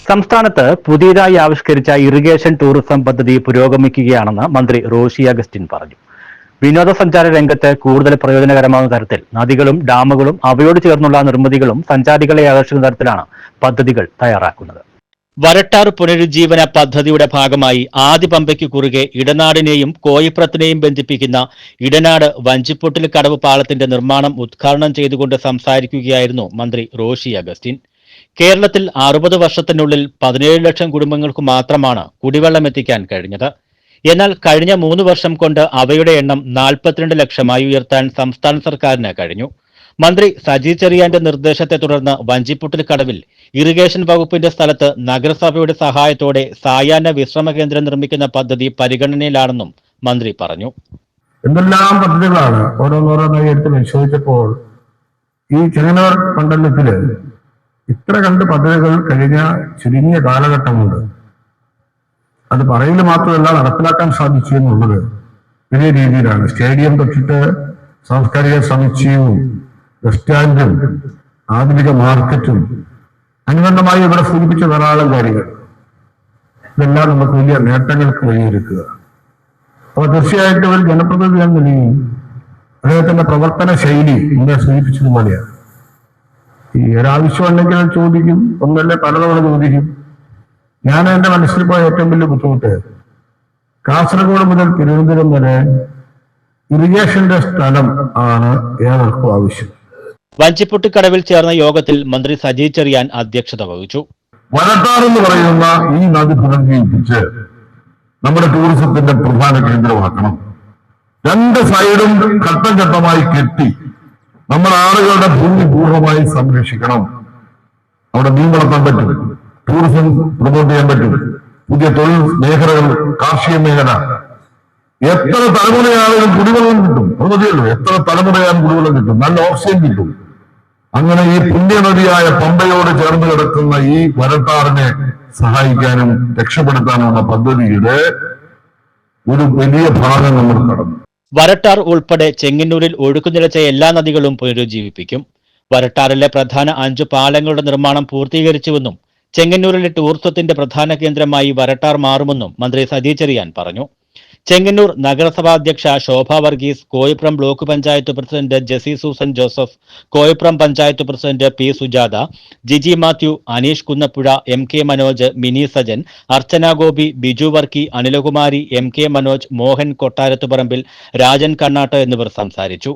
സംസ്ഥാനത്ത് പുതിയതായി ആവിഷ്കരിച്ച ഇറിഗേഷൻ ടൂറിസം പദ്ധതി പുരോഗമിക്കുകയാണെന്ന് മന്ത്രി റോഷി അഗസ്റ്റിൻ പറഞ്ഞു. വിനോദസഞ്ചാര രംഗത്ത് കൂടുതൽ പ്രയോജനകരമാകുന്ന തരത്തിൽ നദികളും ഡാമുകളും അവയോട് ചേർന്നുള്ള നിർമ്മിതികളും സഞ്ചാരികളെ ആകർഷിക്കുന്ന തരത്തിലാണ് പദ്ധതികൾ തയ്യാറാക്കുന്നത്. വരട്ടാർ പുനരുജ്ജീവന പദ്ധതിയുടെ ഭാഗമായി ആദിപമ്പയ്ക്ക് കുറുകെ ഇടനാടിനെയും കോയിപ്രത്തിനെയും ബന്ധിപ്പിക്കുന്ന ഇടനാട് വഞ്ചിപ്പൊട്ടിൽ കടവ് പാലത്തിന്റെ നിർമ്മാണം ഉദ്ഘാടനം ചെയ്തുകൊണ്ട് സംസാരിക്കുകയായിരുന്നു മന്ത്രി റോഷി അഗസ്റ്റിൻ. കേരളത്തിൽ 60 വർഷത്തിനുള്ളിൽ 17 ലക്ഷം കുടുംബങ്ങൾക്ക് മാത്രമാണ് കുടിവെള്ളം എത്തിക്കാൻ കഴിഞ്ഞത്. എന്നാൽ കഴിഞ്ഞ 3 വർഷം കൊണ്ട് അവയുടെ എണ്ണം 42 ലക്ഷമായി ഉയർത്താൻ സംസ്ഥാന സർക്കാരിന് കഴിഞ്ഞു. മന്ത്രി സജി ചെറിയാന്റെ നിർദ്ദേശത്തെ തുടർന്ന് വഞ്ചിപ്പൊട്ടിൽ കടവിൽ ഇറിഗേഷൻ വകുപ്പിന്റെ സ്ഥലത്ത് നഗരസഭയുടെ സഹായത്തോടെ സായാഹ്ന വിശ്രമ കേന്ദ്രം നിർമ്മിക്കുന്ന പദ്ധതി പരിഗണനയിലാണെന്നും മന്ത്രി പറഞ്ഞു. എന്തെല്ലാം പദ്ധതികളാണ് ഓരോന്നോരോന്നായി എടുത്ത് പരിശോധിച്ചപ്പോൾ ഈ ചെങ്ങന്നൂർ മണ്ഡലത്തില് ഇത്ര കണ്ട് പദ്ധതികൾ കഴിഞ്ഞ ചുരുങ്ങിയ കാലഘട്ടമുണ്ട്. അത് പറയൽ മാത്രമല്ല, നടപ്പിലാക്കാൻ സാധിച്ചു എന്നുള്ളത് വലിയ രീതിയിലാണ്. സ്റ്റേഡിയം തൊട്ടിട്ട് സാംസ്കാരിക സമുച്ചയവും ബസ് സ്റ്റാൻഡും ആധുനിക മാർക്കറ്റും അനുബന്ധമായി ഇവിടെ സൂചിപ്പിച്ച ധാരാളം കാര്യങ്ങൾ, ഇതെല്ലാം നമുക്ക് വലിയ നേട്ടങ്ങൾക്ക് വഴിയൊരുക്കുക. അപ്പോൾ തീർച്ചയായിട്ടും ഒരു ജനപ്രതിനിധി എന്ന നിലയിൽ അദ്ദേഹത്തിന്റെ പ്രവർത്തന ശൈലി ഇങ്ങനെ സൂചിപ്പിച്ചതുപോലെയാണ്. ഈ ഒരാവശ്യം ഉണ്ടെങ്കിൽ ചോദിക്കും, ഒന്നല്ലേ പലതവണ ചോദിക്കും. ഞാൻ എന്റെ മനസ്സിൽ പോയ ഏറ്റവും വലിയ ബുദ്ധിമുട്ട് കാസർഗോഡ് മുതൽ തിരുവനന്തപുരം വരെ ഇറിഗേഷന്റെ സ്ഥലം ആണ് ഏവർക്കും ആവശ്യം. വഞ്ചിപ്പൊട്ടിക്കടവിൽ ചേർന്ന യോഗത്തിൽ മന്ത്രി സജി ചെറിയാൻ അധ്യക്ഷത വഹിച്ചു. വരട്ടാർ എന്ന് പറയുന്ന ഈ നദി പുനർജീവിപ്പിച്ച് നമ്മുടെ ടൂറിസത്തിന്റെ പ്രധാന കേന്ദ്രമാക്കണം. 2 സൈഡും ഘട്ടം ഘട്ടമായി കെട്ടി നമ്മുടെ ആളുകളുടെ ഭൂമി പൂർണ്ണമായി സംരക്ഷിക്കണം. അവിടെ മീൻ വളർത്താൻ പറ്റും, ടൂറിസം പ്രൊമോട്ട് ചെയ്യാൻ പറ്റും, പുതിയ തൊഴിൽ മേഖലകൾ, കാർഷിക മേഖല. എത്ര തലമുറയാളുകൾ കുടിവെള്ളം കിട്ടും, മതിയല്ലോ. എത്ര തലമുറയാലും കുടിവെള്ളം കിട്ടും, നല്ല ഓക്സിജൻ കിട്ടും. അങ്ങനെ ഈ പുണ്യനദിയായ പമ്പയോട് ചേർന്ന് കിടക്കുന്ന ഈ വരട്ടാറിനെ സഹായിക്കാനും രക്ഷപ്പെടുത്താനുമുള്ള പദ്ധതിയുടെ ഒരു വലിയ ഭാഗം നമ്മൾ കടന്നു. വരട്ടാർ ഉൾപ്പെടെ ചെങ്ങന്നൂരിൽ ഒഴുക്കുനിലച്ച എല്ലാ നദികളും പുനരുജ്ജീവിപ്പിക്കും. വരട്ടാറിലെ പ്രധാന 5 പാലങ്ങളുടെ നിർമ്മാണം പൂർത്തീകരിച്ചുവെന്നും ചെങ്ങന്നൂരിലെ ടൂറിസത്തിന്റെ പ്രധാന കേന്ദ്രമായി വരട്ടാർ മാറുമെന്നും മന്ത്രി സജി ചെറിയാൻ പറഞ്ഞു. ചെങ്ങന്നൂർ നഗരസഭാ അധ്യക്ഷ Shobha Varghese, Koipram block panchayat president Jessy Susan Joseph, Koipram panchayat president P Sujatha, Jiji Mathew, Anish Kunnappuzha, MK Manoj, Mini Sajan, Archana Gopi, Biju Varkey, Anilakumari, MK Manoj, Mohan Kottarathuparambil, Rajan Kannatt എന്നിവർ സംസാരിച്ചു.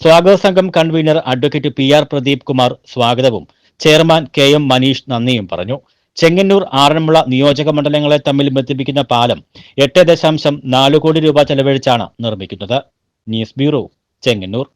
സ്വാഗത സംഘം convener advocate PR Pradeep Kumar സ്വാഗതവും ചെയർമാൻ KM മനീഷ് നന്ദിയും പറഞ്ഞു. ചെങ്ങന്നൂർ ആറന്മുള നിയോജക മണ്ഡലങ്ങളെ തമ്മിൽ ബന്ധിപ്പിക്കുന്ന പാലം 8.4 കോടി രൂപ ചെലവഴിച്ചാണ് നിർമ്മിക്കുന്നത്. News bureau, Chengannur.